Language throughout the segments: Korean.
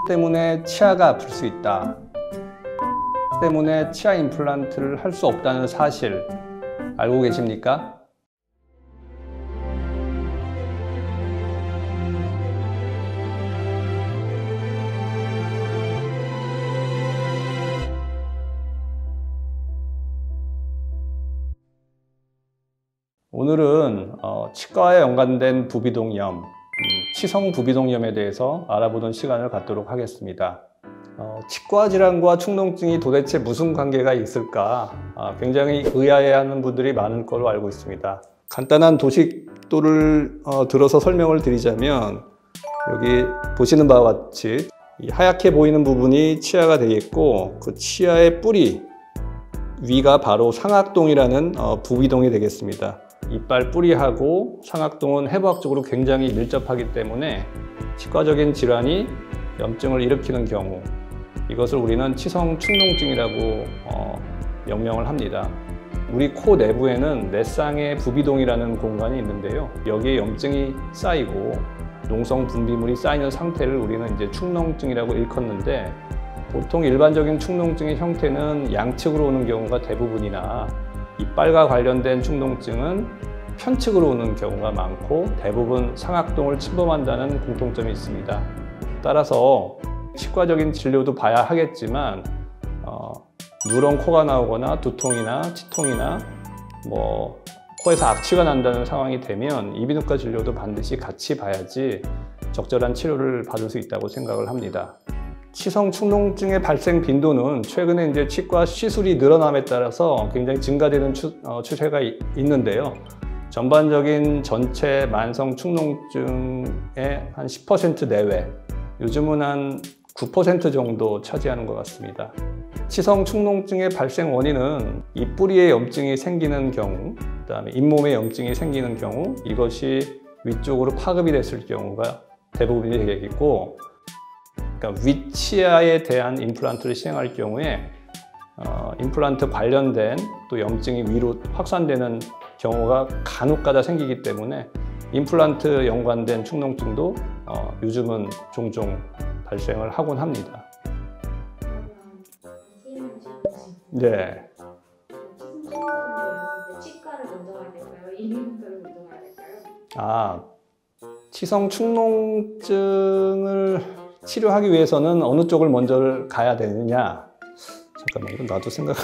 때문에 치아가 아플 수 있다. 때문에 치아 임플란트를 할 수 없다는 사실 알고 계십니까? 오늘은 치과에 연관된 부비동염, 치성 부비동염에 대해서 알아보는 시간을 갖도록 하겠습니다. 치과 질환과 축농증이 도대체 무슨 관계가 있을까 굉장히 의아해하는 분들이 많을 걸로 알고 있습니다. 간단한 도식도를 들어서 설명을 드리자면, 여기 보시는 바와 같이 이 하얗게 보이는 부분이 치아가 되겠고, 그 치아의 뿌리 위가 바로 상악동이라는 부비동이 되겠습니다. 이빨 뿌리하고 상악동은 해부학적으로 굉장히 밀접하기 때문에 치과적인 질환이 염증을 일으키는 경우, 이것을 우리는 치성 축농증이라고 명명을 합니다. 우리 코 내부에는 내쌍의 부비동이라는 공간이 있는데요, 여기에 염증이 쌓이고 농성 분비물이 쌓이는 상태를 우리는 이제 축농증이라고 일컫는데, 보통 일반적인 축농증의 형태는 양측으로 오는 경우가 대부분이나 이빨과 관련된 축농증은 편측으로 오는 경우가 많고, 대부분 상악동을 침범한다는 공통점이 있습니다. 따라서 치과적인 진료도 봐야 하겠지만 누런 코가 나오거나 두통이나 치통이나 코에서 악취가 난다는 상황이 되면 이비인후과 진료도 반드시 같이 봐야지 적절한 치료를 받을 수 있다고 생각을 합니다. 치성 축농증의 발생 빈도는 최근에 이제 치과 시술이 늘어남에 따라서 굉장히 증가되는 추세가 있는데요. 전반적인 전체 만성 축농증의 한 10% 내외, 요즘은 한 9% 정도 차지하는 것 같습니다. 치성 축농증의 발생 원인은 이 뿌리에 염증이 생기는 경우, 그다음에 잇몸에 염증이 생기는 경우, 이것이 위쪽으로 파급이 됐을 경우가 대부분이 되겠고, 그러니까 윗치아에 대한 임플란트를 시행할 경우에 임플란트 관련된 또 염증이 위로 확산되는 경우가 간혹가다 생기기 때문에 임플란트 연관된 축농증도 요즘은 종종 발생을 하곤 합니다. 네. 치과를 먼저 가야 될까요? 이비인후과를 먼저 가야 될까요? 치성 축농증을 치료하기 위해서는 어느 쪽을 먼저 가야 되느냐? 잠깐만, 이건 나도 생각을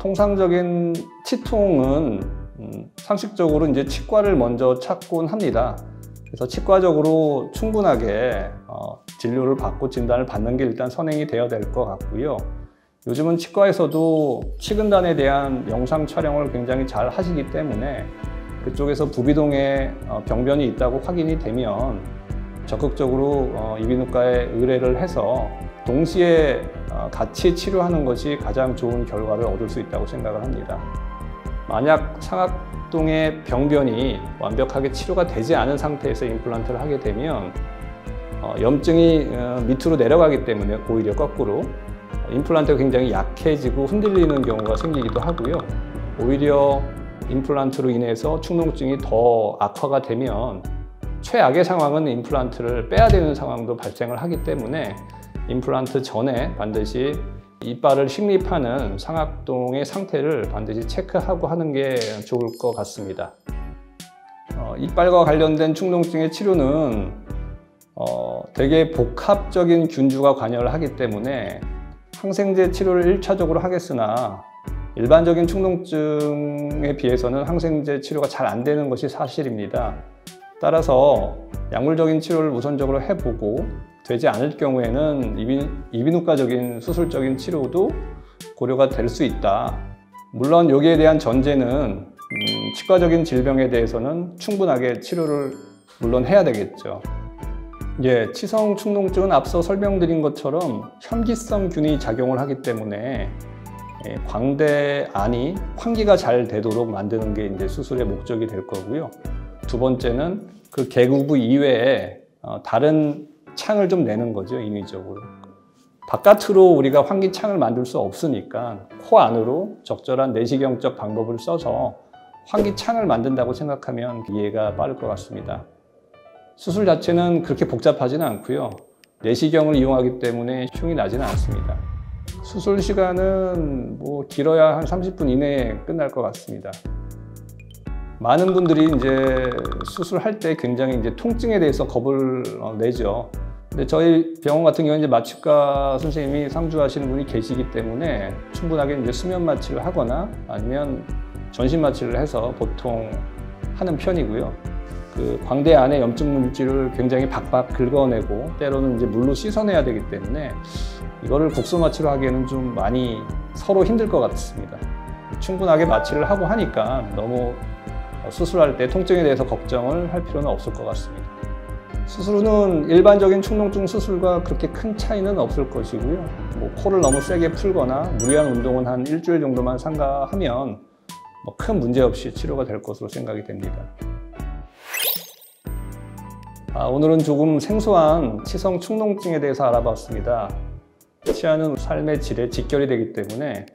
통상적인 치통은 상식적으로 이제 치과를 먼저 찾곤 합니다. 그래서 치과적으로 충분하게 진료를 받고 진단을 받는 게 일단 선행이 되어야 될 것 같고요. 요즘은 치과에서도 치근단에 대한 영상 촬영을 굉장히 잘 하시기 때문에 그쪽에서 부비동에 병변이 있다고 확인이 되면 적극적으로 이비인후과에 의뢰를 해서 동시에 같이 치료하는 것이 가장 좋은 결과를 얻을 수 있다고 생각을 합니다. 만약 상악동의 병변이 완벽하게 치료가 되지 않은 상태에서 임플란트를 하게 되면 염증이 밑으로 내려가기 때문에 오히려 거꾸로 임플란트가 굉장히 약해지고 흔들리는 경우가 생기기도 하고요. 오히려 임플란트로 인해서 축농증이 더 악화가 되면 최악의 상황은 임플란트를 빼야 되는 상황도 발생을 하기 때문에 임플란트 전에 반드시 이빨을 식립하는 상악동의 상태를 반드시 체크하고 하는 게 좋을 것 같습니다. 이빨과 관련된 축농증의 치료는 되게 복합적인 균주가 관여를 하기 때문에 항생제 치료를 1차적으로 하겠으나 일반적인 축농증에 비해서는 항생제 치료가 잘 안 되는 것이 사실입니다. 따라서 약물적인 치료를 우선적으로 해보고 되지 않을 경우에는 이비인후과적인 수술적인 치료도 고려가 될 수 있다. 물론 여기에 대한 전제는 치과적인 질병에 대해서는 충분하게 치료를 물론 해야 되겠죠. 치성 축농증은 앞서 설명드린 것처럼 현기성 균이 작용을 하기 때문에 광대 안이 환기가 잘 되도록 만드는 게 이제 수술의 목적이 될 거고요. 두 번째는 그 개구부 이외에 다른 창을 좀 내는 거죠, 인위적으로. 바깥으로 우리가 환기창을 만들 수 없으니까 코 안으로 적절한 내시경적 방법을 써서 환기창을 만든다고 생각하면 이해가 빠를 것 같습니다. 수술 자체는 그렇게 복잡하지는 않고요. 내시경을 이용하기 때문에 흉이 나지는 않습니다. 수술 시간은 뭐 길어야 한 30분 이내에 끝날 것 같습니다. 많은 분들이 이제 수술할 때 굉장히 이제 통증에 대해서 겁을 내죠. 근데 저희 병원 같은 경우는 이제 마취과 선생님이 상주하시는 분이 계시기 때문에 충분하게 이제 수면 마취를 하거나 아니면 전신 마취를 해서 보통 하는 편이고요. 그 광대 안에 염증 물질을 굉장히 박박 긁어내고 때로는 이제 물로 씻어내야 되기 때문에 이거를 국소 마취로 하기에는 좀 많이 서로 힘들 것 같습니다. 충분하게 마취를 하고 하니까 너무 수술할 때 통증에 대해서 걱정을 할 필요는 없을 것 같습니다. 수술 후는 일반적인 축농증 수술과 그렇게 큰 차이는 없을 것이고요. 뭐 코를 너무 세게 풀거나 무리한 운동은 한 일주일 정도만 삼가하면 뭐 큰 문제 없이 치료가 될 것으로 생각이 됩니다. 오늘은 조금 생소한 치성 축농증에 대해서 알아봤습니다. 치아는 삶의 질에 직결이 되기 때문에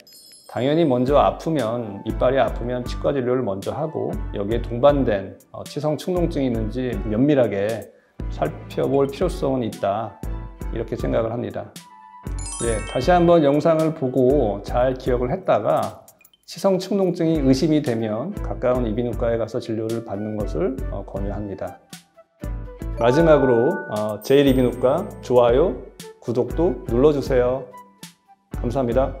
당연히 먼저 아프면, 이빨이 아프면 치과 진료를 먼저 하고 여기에 동반된 치성 축농증이 있는지 면밀하게 살펴볼 필요성은 있다, 이렇게 생각을 합니다. 다시 한번 영상을 보고 잘 기억을 했다가 치성 축농증이 의심이 되면 가까운 이비인후과에 가서 진료를 받는 것을 권유합니다. 마지막으로 제일이비인후과 좋아요, 구독도 눌러주세요. 감사합니다.